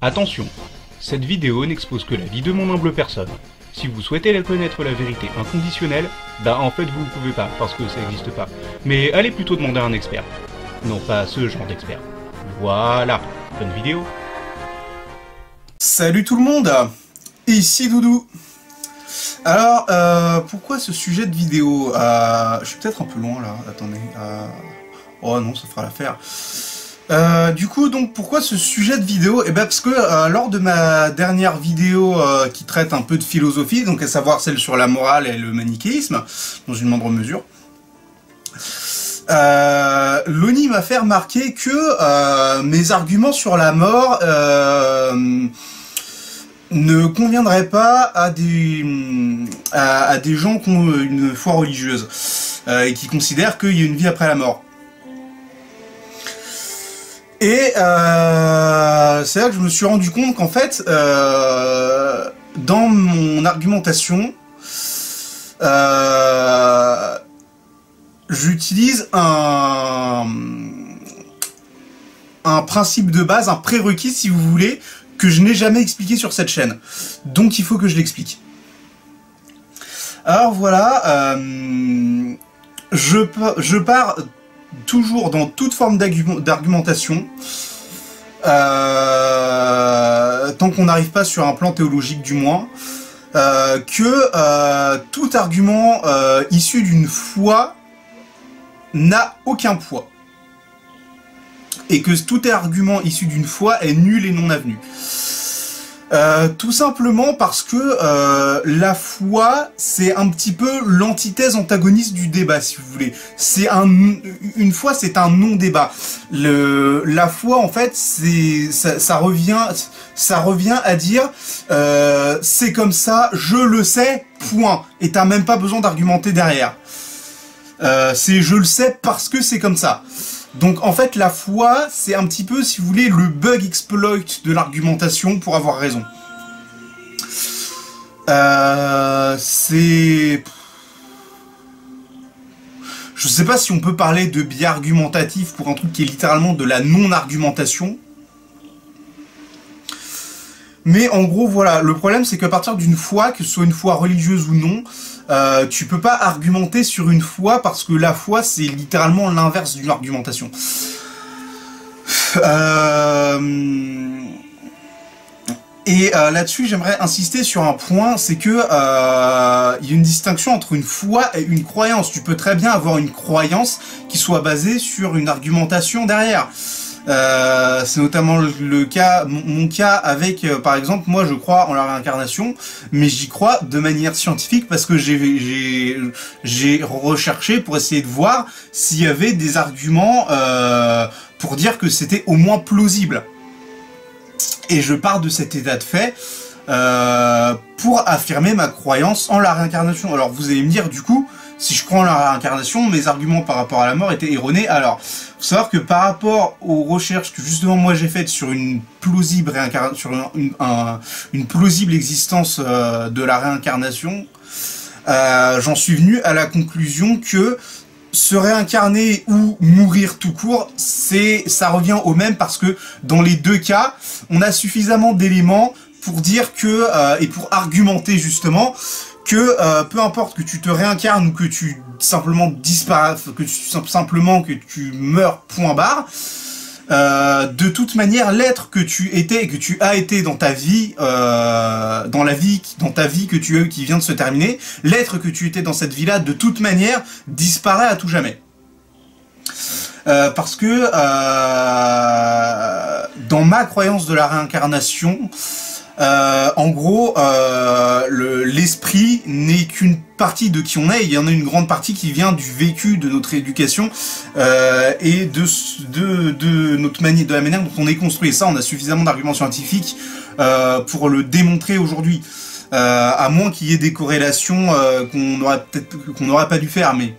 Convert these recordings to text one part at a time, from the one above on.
Attention, cette vidéo n'expose que la vie de mon humble personne. Si vous souhaitez connaître la vérité inconditionnelle, bah en fait vous ne pouvez pas, parce que ça n'existe pas. Mais allez plutôt demander à un expert. Non pas ce genre d'expert. Voilà, bonne vidéo. Salut tout le monde, ici Doudou. Alors, pourquoi ce sujet de vidéo? Je suis peut-être un peu loin là, attendez. Oh non, ça fera l'affaire. Du coup, donc, pourquoi ce sujet de vidéo? Eh ben, parce que lors de ma dernière vidéo qui traite un peu de philosophie, donc à savoir celle sur la morale et le manichéisme, dans une moindre mesure, Loni m'a fait remarquer que mes arguments sur la mort ne conviendraient pas à des gens qui ont une foi religieuse et qui considèrent qu'il y a une vie après la mort. Et c'est là que je me suis rendu compte qu'en fait, dans mon argumentation, j'utilise un principe de base, un prérequis si vous voulez, que je n'ai jamais expliqué sur cette chaîne. Donc il faut que je l'explique. Alors voilà, je pars toujours dans toute forme d'argumentation, tant qu'on n'arrive pas sur un plan théologique du moins, que tout argument issu d'une foi n'a aucun poids. Et que tout argument issu d'une foi est nul et non avenu. Tout simplement parce que la foi, c'est un petit peu l'antithèse antagoniste du débat, si vous voulez. Une foi, c'est un non-débat. La foi, en fait, ça revient à dire c'est comme ça, je le sais, point. Et t'as même pas besoin d'argumenter derrière. C'est je le sais parce que c'est comme ça. Donc en fait la foi c'est un petit peu, si vous voulez, le bug exploit de l'argumentation pour avoir raison. Je sais pas si on peut parler de biais argumentatif pour un truc qui est littéralement de la non-argumentation. Mais en gros voilà, le problème c'est qu'à partir d'une foi, que ce soit une foi religieuse ou non, tu peux pas argumenter sur une foi parce que la foi c'est littéralement l'inverse d'une argumentation. Là-dessus j'aimerais insister sur un point, c'est que il y a une distinction entre une foi et une croyance. Tu peux très bien avoir une croyance qui soit basée sur une argumentation derrière. C'est notamment le cas, mon cas avec, par exemple, moi je crois en la réincarnation, mais j'y crois de manière scientifique parce que j'ai recherché pour essayer de voir s'il y avait des arguments pour dire que c'était au moins plausible. Et je pars de cet état de fait pour affirmer ma croyance en la réincarnation. Alors vous allez me dire du coup, si je crois en la réincarnation, mes arguments par rapport à la mort étaient erronés. Alors, faut savoir que par rapport aux recherches que justement moi j'ai faites sur une plausible une plausible existence de la réincarnation, j'en suis venu à la conclusion que se réincarner ou mourir tout court, ça revient au même parce que dans les deux cas, on a suffisamment d'éléments pour dire que et pour argumenter justement que peu importe que tu te réincarnes ou que tu simplement disparais, que tu meurs point barre, de toute manière l'être que tu étais et que tu as été dans ta vie, dans ta vie qui vient de se terminer, l'être que tu étais dans cette vie là de toute manière disparaît à tout jamais. Parce que dans ma croyance de la réincarnation, en gros, l'esprit n'est qu'une partie de qui on est. Il y en a une grande partie qui vient du vécu de notre éducation et de notre manière, de la manière dont on est construit. Et ça, on a suffisamment d'arguments scientifiques pour le démontrer aujourd'hui. À moins qu'il y ait des corrélations qu'on n'aurait pas dû faire, mais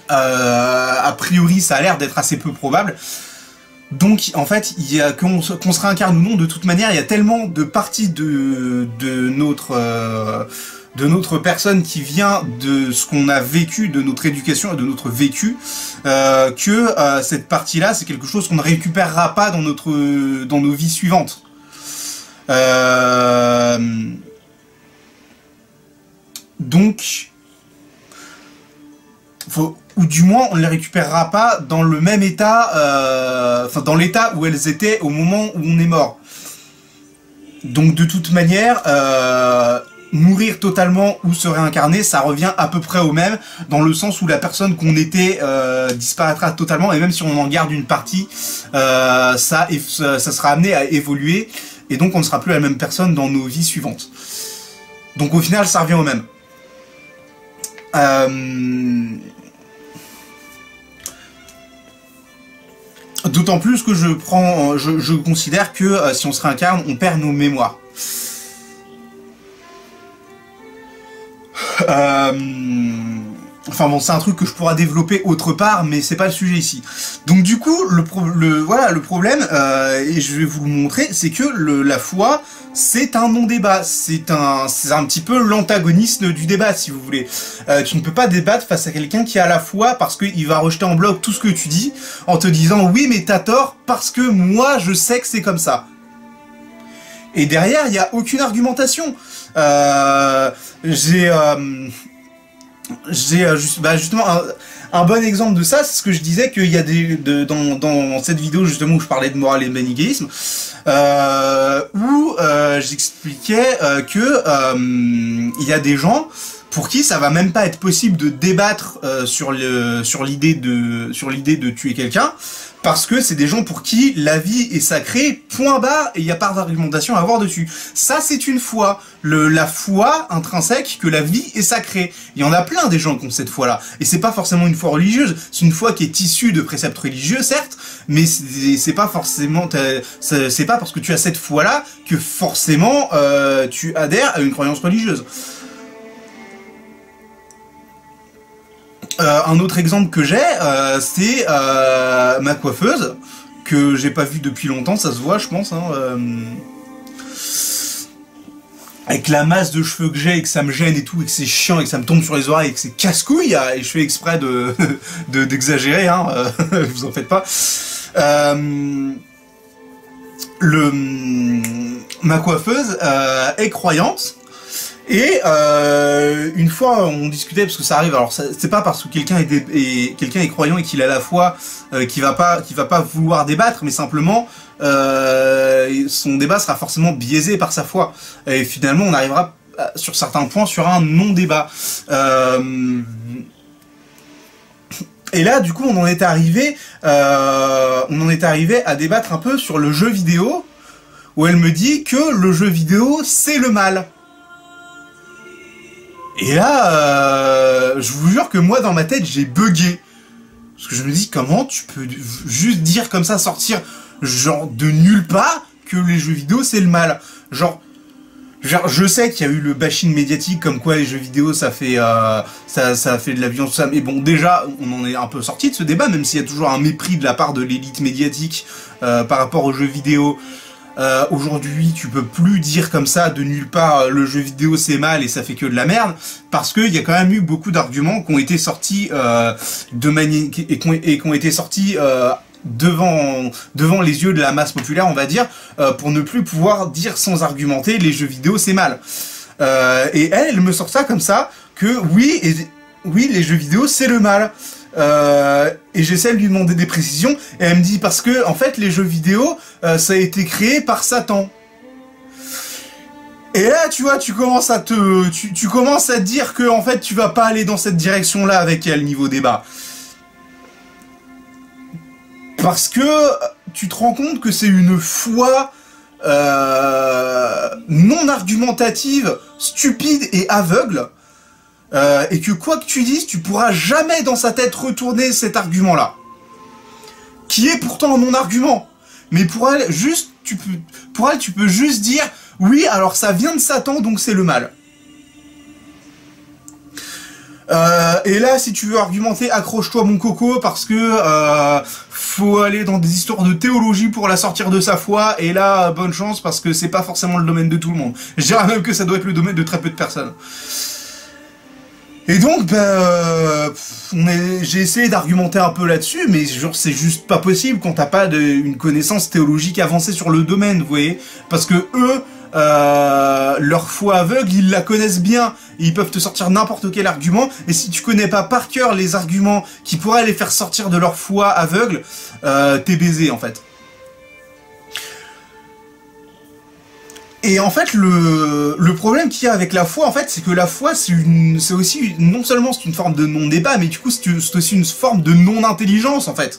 a priori, ça a l'air d'être assez peu probable. Donc, en fait, qu'on se réincarne ou non, de toute manière, il y a tellement de parties de notre personne qui vient de ce qu'on a vécu, de notre éducation et de notre vécu, que cette partie-là, c'est quelque chose qu'on ne récupérera pas dans nos vies suivantes. Donc, ou du moins, on ne les récupérera pas dans le même état, enfin dans l'état où elles étaient au moment où on est mort. Donc de toute manière, mourir totalement ou se réincarner, ça revient à peu près au même, dans le sens où la personne qu'on était disparaîtra totalement, et même si on en garde une partie, ça sera amené à évoluer, et donc on ne sera plus la même personne dans nos vies suivantes. Donc au final, ça revient au même. D'autant plus que je considère que si on se réincarne, on perd nos mémoires. Enfin bon, c'est un truc que je pourrais développer autre part, mais c'est pas le sujet ici. Donc du coup, le problème, et je vais vous le montrer, c'est que la foi, c'est un non-débat. C'est un petit peu l'antagoniste du débat, si vous voulez. Tu ne peux pas débattre face à quelqu'un qui a la foi parce qu'il va rejeter en bloc tout ce que tu dis, en te disant « Oui, mais t'as tort, parce que moi, je sais que c'est comme ça. » Et derrière, il n'y a aucune argumentation. Justement un bon exemple de ça, c'est ce que je disais, qu'il y a dans cette vidéo justement où je parlais de morale et de manichéisme, où j'expliquais que il y a des gens pour qui ça va même pas être possible de débattre sur l'idée de tuer quelqu'un, parce que c'est des gens pour qui la vie est sacrée, point barre, et il n'y a pas d'argumentation à avoir dessus. Ça, c'est une foi. La foi intrinsèque que la vie est sacrée. Il y en a plein des gens qui ont cette foi-là. Et c'est pas forcément une foi religieuse, c'est une foi qui est issue de préceptes religieux, certes, mais c'est pas forcément... C'est pas parce que tu as cette foi-là que forcément tu adhères à une croyance religieuse. Un autre exemple que j'ai, c'est ma coiffeuse, que j'ai pas vue depuis longtemps, ça se voit je pense, hein, avec la masse de cheveux que j'ai et que ça me gêne et tout, et que c'est chiant et que ça me tombe sur les oreilles et que c'est casse-couille, et je fais exprès d'exagérer, hein, vous en faites pas. Ma coiffeuse est croyante. Et une fois on discutait, parce que ça arrive, alors c'est pas parce que quelqu'un est croyant et qu'il a la foi qu'il va pas vouloir débattre, mais simplement son débat sera forcément biaisé par sa foi. Et finalement on arrivera sur certains points sur un non-débat. Et là du coup on en est arrivé à débattre un peu sur le jeu vidéo, où elle me dit que le jeu vidéo c'est le mal. Et là, je vous jure que moi, dans ma tête, j'ai bugué. Parce que je me dis, comment tu peux juste dire comme ça, sortir genre de nulle part, que les jeux vidéo, c'est le mal. Genre, je sais qu'il y a eu le bashing médiatique, comme quoi les jeux vidéo, ça fait de la violence, tout ça. Mais bon, déjà, on en est un peu sorti de ce débat, même s'il y a toujours un mépris de la part de l'élite médiatique par rapport aux jeux vidéo. Aujourd'hui, tu peux plus dire comme ça de nulle part le jeu vidéo c'est mal et ça fait que de la merde, parce qu'il y a quand même eu beaucoup d'arguments qui ont été sortis qui ont été sortis devant les yeux de la masse populaire, on va dire, pour ne plus pouvoir dire sans argumenter les jeux vidéo c'est mal. Et elle me sort ça comme ça, que oui, les jeux vidéo c'est le mal. Et j'essaie de lui demander des précisions, et elle me dit parce que en fait les jeux vidéo ça a été créé par Satan. Et là tu vois, tu commences à te dire que en fait tu vas pas aller dans cette direction là avec elle niveau débat, parce que tu te rends compte que c'est une foi non argumentative, stupide et aveugle. Et que quoi que tu dises, tu pourras jamais dans sa tête retourner cet argument-là, qui est pourtant un non-argument. Mais pour elle, tu peux juste dire oui, alors ça vient de Satan, donc c'est le mal. Et là, si tu veux argumenter, accroche-toi mon coco, parce que faut aller dans des histoires de théologie pour la sortir de sa foi, et là, bonne chance, parce que c'est pas forcément le domaine de tout le monde. Je dirais même que ça doit être le domaine de très peu de personnes. Et donc, j'ai essayé d'argumenter un peu là-dessus, mais genre c'est juste pas possible quand t'as pas une connaissance théologique avancée sur le domaine, vous voyez. Parce que eux, leur foi aveugle, ils la connaissent bien, et ils peuvent te sortir n'importe quel argument, et si tu connais pas par cœur les arguments qui pourraient les faire sortir de leur foi aveugle, t'es baisé en fait. Et en fait, le problème qu'il y a avec la foi, en fait, c'est que la foi, c'est aussi, non seulement c'est une forme de non-débat, mais du coup, c'est aussi une forme de non-intelligence, en fait.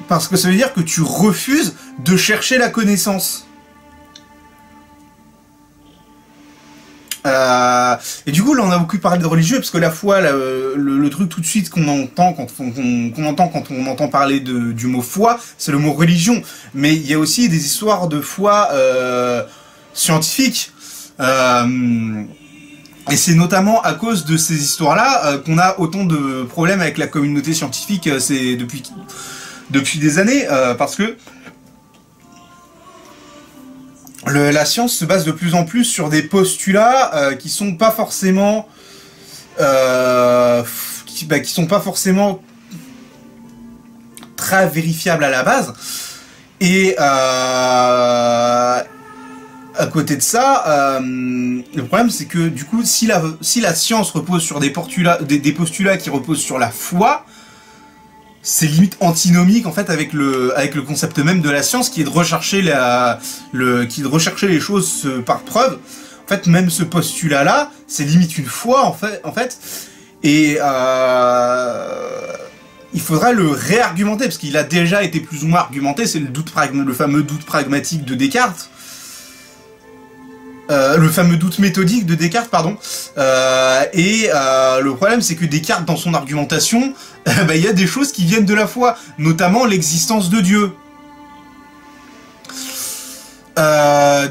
Parce que ça veut dire que tu refuses de chercher la connaissance. Et du coup, là, on a beaucoup parlé de religieux, parce que la foi, le truc tout de suite qu'on entend quand on entend parler du mot foi, c'est le mot religion. Mais il y a aussi des histoires de foi scientifiques. Et c'est notamment à cause de ces histoires-là qu'on a autant de problèmes avec la communauté scientifique depuis des années, parce que la science se base de plus en plus sur des postulats qui sont pas forcément qui sont pas forcément très vérifiables à la base. Et à côté de ça, le problème c'est que du coup, si la science repose sur des postulats qui reposent sur la foi, c'est limite antinomique en fait avec le concept même de la science qui est de rechercher les choses par preuve. En fait, même ce postulat là, c'est limite une foi en fait. Et il faudra le réargumenter parce qu'il a déjà été plus ou moins argumenté. C'est le fameux doute pragmatique de Descartes. Le fameux doute méthodique de Descartes, pardon. Le problème, c'est que Descartes, dans son argumentation, il y a des choses qui viennent de la foi, notamment l'existence de Dieu.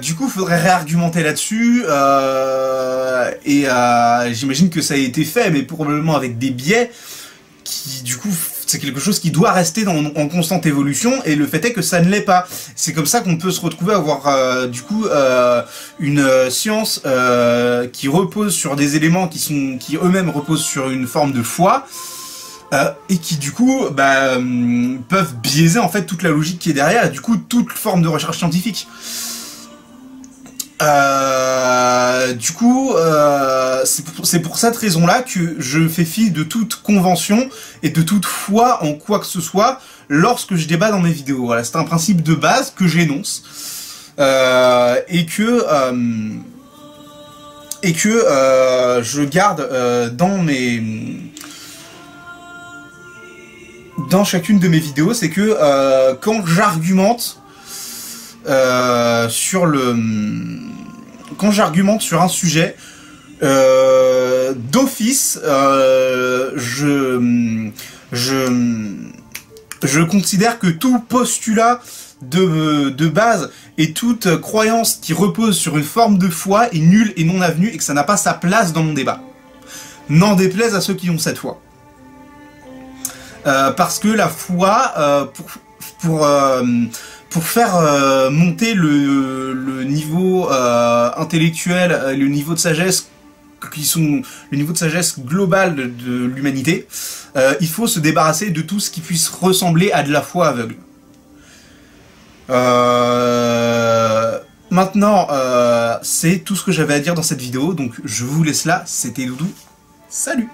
Du coup, il faudrait réargumenter là-dessus, j'imagine que ça a été fait, mais probablement avec des biais qui, du coup, c'est quelque chose qui doit rester en constante évolution, et le fait est que ça ne l'est pas. C'est comme ça qu'on peut se retrouver à avoir, une science qui repose sur des éléments qui eux-mêmes reposent sur une forme de foi, et qui, du coup, peuvent biaiser, en fait, toute la logique qui est derrière, et du coup, toute forme de recherche scientifique. C'est pour cette raison-là que je fais fi de toute convention et de toute foi en quoi que ce soit lorsque je débat dans mes vidéos. Voilà, c'est un principe de base que j'énonce et que je garde dans chacune de mes vidéos, c'est que quand j'argumente quand j'argumente sur un sujet, d'office, je considère que tout postulat de base et toute croyance qui repose sur une forme de foi est nulle et non avenue et que ça n'a pas sa place dans mon débat. N'en déplaise à ceux qui ont cette foi. Parce que la foi, pour faire monter le niveau intellectuel, le niveau de sagesse le niveau de sagesse global de l'humanité, il faut se débarrasser de tout ce qui puisse ressembler à de la foi aveugle. Maintenant, c'est tout ce que j'avais à dire dans cette vidéo, donc je vous laisse là, c'était Doudou, salut!